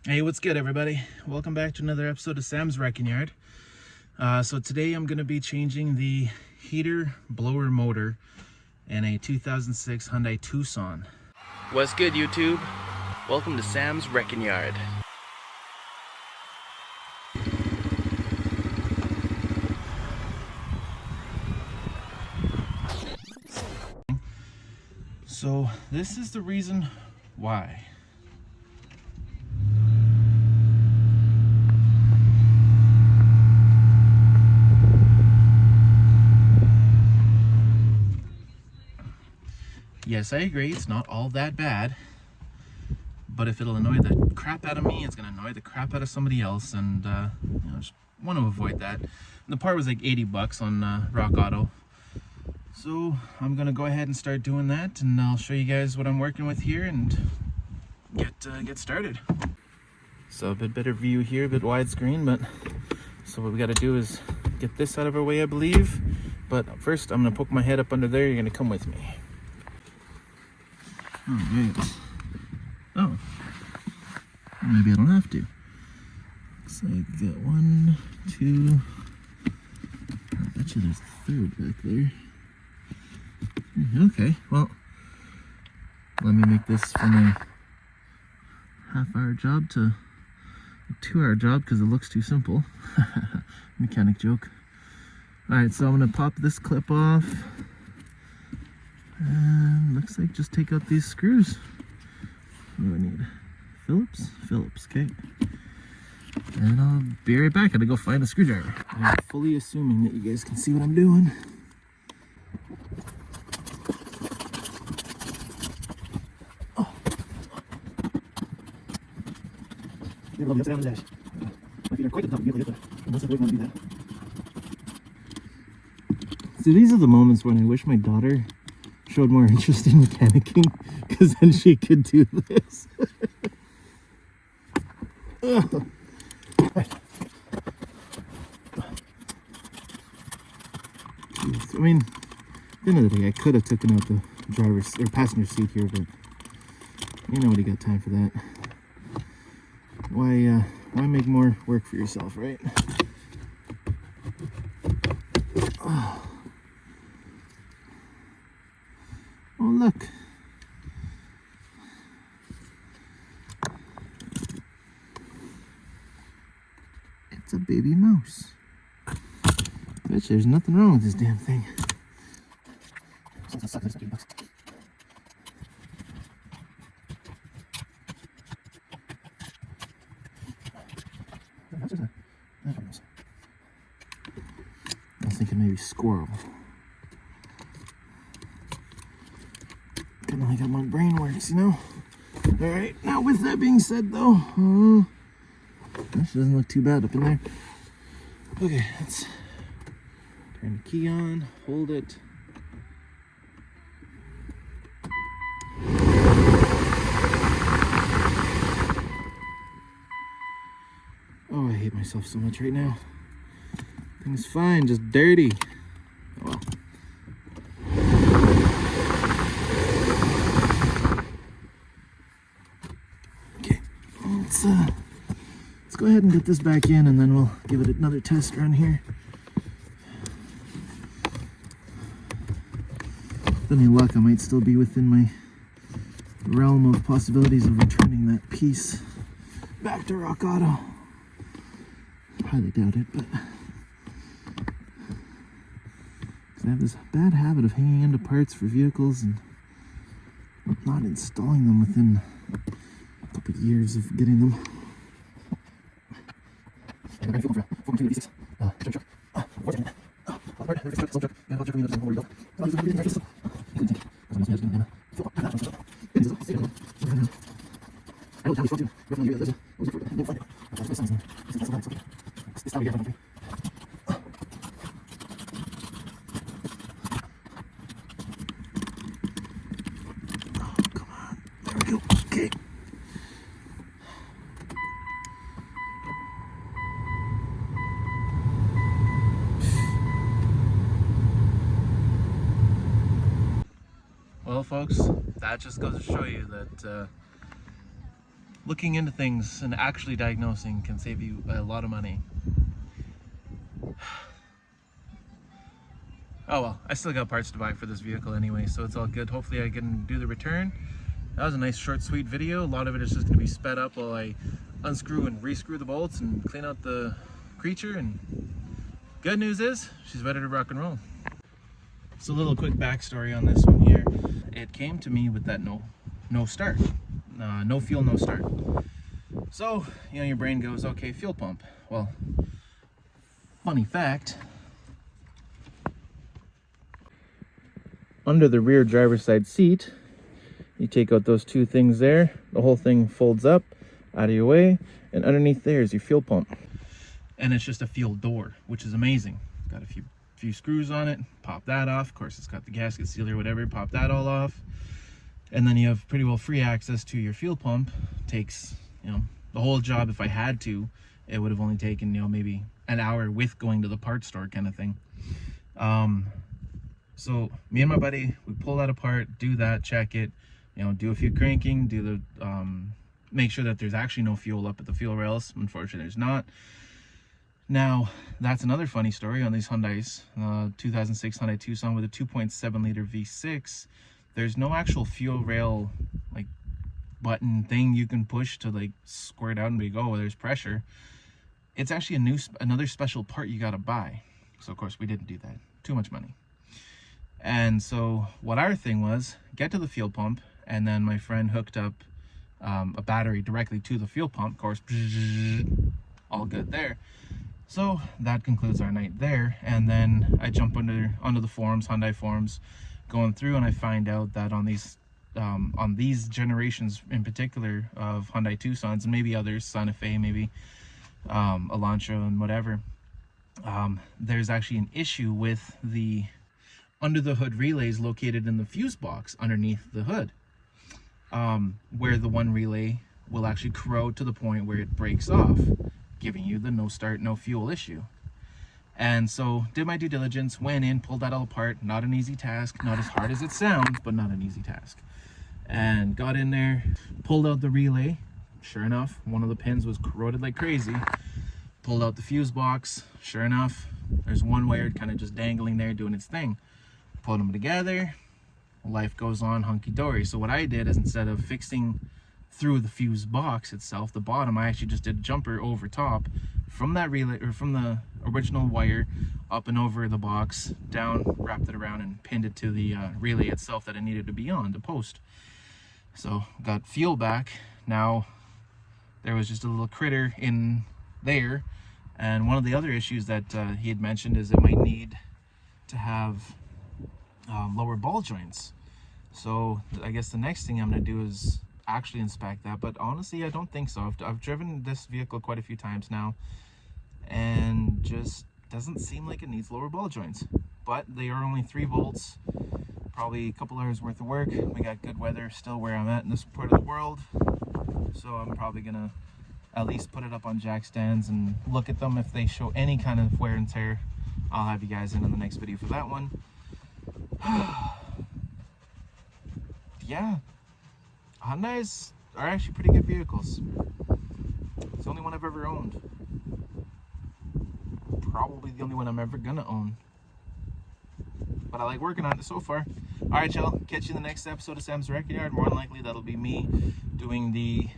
Hey, what's good, everybody? Welcome back to another episode of Sam's Wrecking Yard. So today I'm going to be changing the heater blower motor in a 2006 Hyundai Tucson. What's good, YouTube? Welcome to Sam's Wrecking Yard. So this is the reason why. Yes, I agree, it's not all that bad, but if it'll annoy the crap out of me, it's gonna annoy the crap out of somebody else, and just want to avoid that. And the part was like 80 bucks on Rock Auto. So I'm gonna go ahead and start doing that, and I'll show you guys what I'm working with here and get started. So a bit better view here, a bit widescreen, but so what we gotta do is get this out of our way, I believe. But first I'm gonna poke my head up under there. You're gonna come with me. Alright. Oh. Maybe I don't have to. Looks like I got 1, 2. I bet you there's a third back there. Okay, well, let me make this from a half-hour job to a 2-hour job because it looks too simple. Mechanic joke. Alright, so I'm going to pop this clip off. And looks like just take out these screws. What do I need? Phillips, okay. And I'll be right back. I gotta go find a screwdriver. I'm fully assuming that you guys can see what I'm doing. Oh. My feet are quite at the top of the vehicle, unless I really want to do that. See, these are the moments when I wish my daughter showed more interest in mechanicking, because then she could do this. I mean, at the end of the day, I could have taken out the driver's or passenger seat here, but you nobody got time for that. Why make more work for yourself, right? Oh, look. It's a baby mouse. Bet there's nothing wrong with this damn thing. I was thinking maybe squirrel. Kind of like how my brain works, you know? Alright, now with that being said though, this doesn't look too bad up in there. Okay, let's turn the key on, hold it. Oh, I hate myself so much right now. Thing's fine, just dirty. Oh well. Okay, let's go ahead and get this back in, and then we'll give it another test run here. With any luck, I might still be within my realm of possibilities of returning that piece back to Rock Auto. Highly doubt it, but I have this bad habit of hanging into parts for vehicles and not installing them within a couple of years of getting them. Okay. Well, folks, that just goes to show you that looking into things and actually diagnosing can save you a lot of money. Oh well, I still got parts to buy for this vehicle anyway, so it's all good. Hopefully I can do the return. That was a nice short sweet video. A lot of it is just going to be sped up while I unscrew and rescrew the bolts and clean out the creature. And good news is she's ready to rock and roll. So a little quick backstory on this one here. It came to me with that no start, no fuel, no start. So your brain goes, okay, fuel pump. Well, funny fact, under the rear driver's side seat, you take out those two things there, the whole thing folds up out of your way, and underneath there is your fuel pump. And it's just a fuel door, which is amazing. It's got a few screws on it, pop that off. Of course, it's got the gasket sealer, whatever, pop that all off. And then you have pretty well free access to your fuel pump. Takes, the whole job. If I had to, it would have only taken, maybe an hour with going to the parts store kind of thing. So me and my buddy, we pull that apart, do that, check it, do a few cranking, do the, make sure that there's actually no fuel up at the fuel rails. Unfortunately, there's not. Now, that's another funny story on these Hyundais. 2006 Hyundai Tucson with a 2.7 liter V6. There's no actual fuel rail, like, button thing you can push to, like, squirt out and be go, there's pressure. It's actually another special part you gotta buy. So, of course, we didn't do that. Too much money. And so what our thing was, get to the fuel pump, and then my friend hooked up a battery directly to the fuel pump. Of course, all good there. So that concludes our night there. And then I jump under the forums, Hyundai forums, going through, and I find out that on these generations in particular of Hyundai Tucsons, and maybe others, Santa Fe, maybe Elantra and whatever, there's actually an issue with the under the hood relays located in the fuse box underneath the hood, where the one relay will actually corrode to the point where it breaks off, giving you the no start, no fuel issue. And so did my due diligence, went in, pulled that all apart. Not an easy task, not as hard as it sounds, but not an easy task. And got in there, pulled out the relay. Sure enough, one of the pins was corroded like crazy. Pulled out the fuse box. Sure enough, there's one wire kind of just dangling there doing its thing. Put them together, life goes on hunky-dory. So what I did is, instead of fixing through the fuse box itself, the bottom, I actually just did a jumper over top from that relay, or from the original wire up and over the box, down, wrapped it around, and pinned it to the relay itself that it needed to be on, the post. So got fuel back. Now there was just a little critter in there, and one of the other issues that he had mentioned is it might need to have lower ball joints. So I guess the next thing I'm going to do is actually inspect that, but honestly I don't think so. I've driven this vehicle quite a few times now, and just doesn't seem like it needs lower ball joints. But they are only 3 volts, probably a couple hours worth of work. We got good weather still where I'm at in this part of the world, so I'm probably gonna at least put it up on jack stands and look at them. If they show any kind of wear and tear, I'll have you guys in the next video for that one. Yeah, Hyundais are actually pretty good vehicles. It's the only one I've ever owned. Probably the only one I'm ever gonna own. But I like working on it so far. Alright, y'all, catch you in the next episode of Sam's Record Yard. More than likely that'll be me doing the